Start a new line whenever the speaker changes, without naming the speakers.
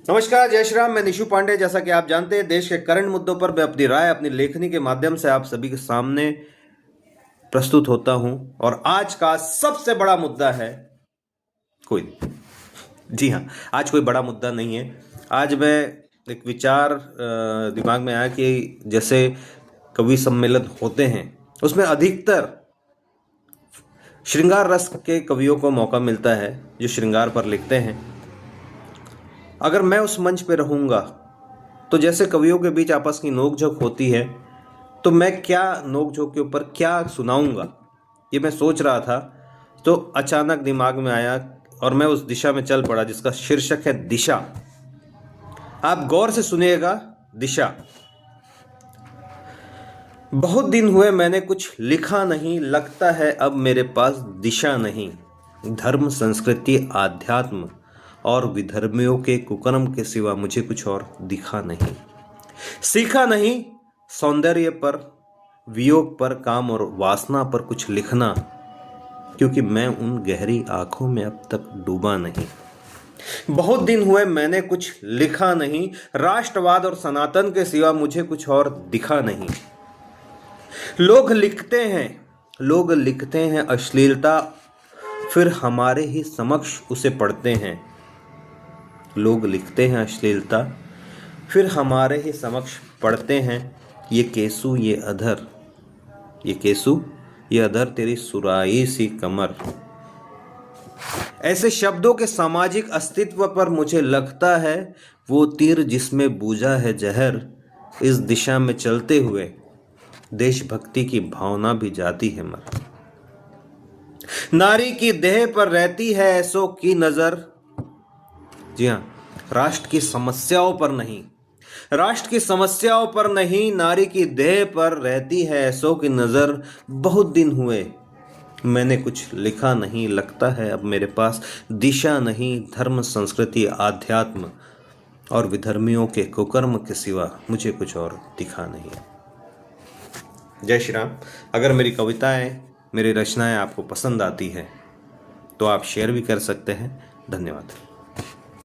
नमस्कार, जय श्री राम। मैं निशु पांडे। जैसा कि आप जानते हैं, देश के करंट मुद्दों पर मैं अपनी राय अपनी लेखनी के माध्यम से आप सभी के सामने प्रस्तुत होता हूं। और आज का सबसे बड़ा मुद्दा है कोई जी हाँ, आज कोई बड़ा मुद्दा नहीं है। आज मैं एक विचार दिमाग में आया कि जैसे कवि सम्मेलन होते हैं उसमें अधिकतर श्रृंगार रस के कवियों को मौका मिलता है जो श्रृंगार पर लिखते हैं। अगर मैं उस मंच पे रहूंगा तो जैसे कवियों के बीच आपस की नोकझोंक होती है, तो मैं क्या नोकझोंक के ऊपर क्या सुनाऊंगा, ये मैं सोच रहा था। तो अचानक दिमाग में आया और मैं उस दिशा में चल पड़ा जिसका शीर्षक है दिशा। आप गौर से सुनिएगा। दिशा। बहुत दिन हुए मैंने कुछ लिखा नहीं, लगता है अब मेरे पास दिशा नहीं। धर्म, संस्कृति, आध्यात्म और विधर्मियों के कुकर्म के सिवा मुझे कुछ और दिखा नहीं। सीखा नहीं सौंदर्य पर, वियोग पर, काम और वासना पर कुछ लिखना, क्योंकि मैं उन गहरी आंखों में अब तक डूबा नहीं। बहुत दिन हुए मैंने कुछ लिखा नहीं, राष्ट्रवाद और सनातन के सिवा मुझे कुछ और दिखा नहीं। लोग लिखते हैं अश्लीलता, फिर हमारे ही समक्ष उसे पढ़ते हैं। लोग लिखते हैं अश्लीलता, फिर हमारे ही समक्ष पढ़ते हैं। ये केसू ये अधर, ये केसू ये अधर, तेरी सुराई सी कमर। ऐसे शब्दों के सामाजिक अस्तित्व पर मुझे लगता है वो तीर जिसमें बूझा है जहर। इस दिशा में चलते हुए देशभक्ति की भावना भी जाती है मर। नारी की देह पर रहती है ऐसों की नजर। जी हाँ, राष्ट्र की समस्याओं पर नहीं, राष्ट्र की समस्याओं पर नहीं, नारी की देह पर रहती है ऐसों की नजर। बहुत दिन हुए मैंने कुछ लिखा नहीं, लगता है अब मेरे पास दिशा नहीं। धर्म, संस्कृति, आध्यात्म और विधर्मियों के कुकर्म के सिवा मुझे कुछ और दिखा नहीं। जय श्री राम। अगर मेरी कविताएं, मेरी रचनाएं आपको पसंद आती है तो आप शेयर भी कर सकते हैं। धन्यवाद।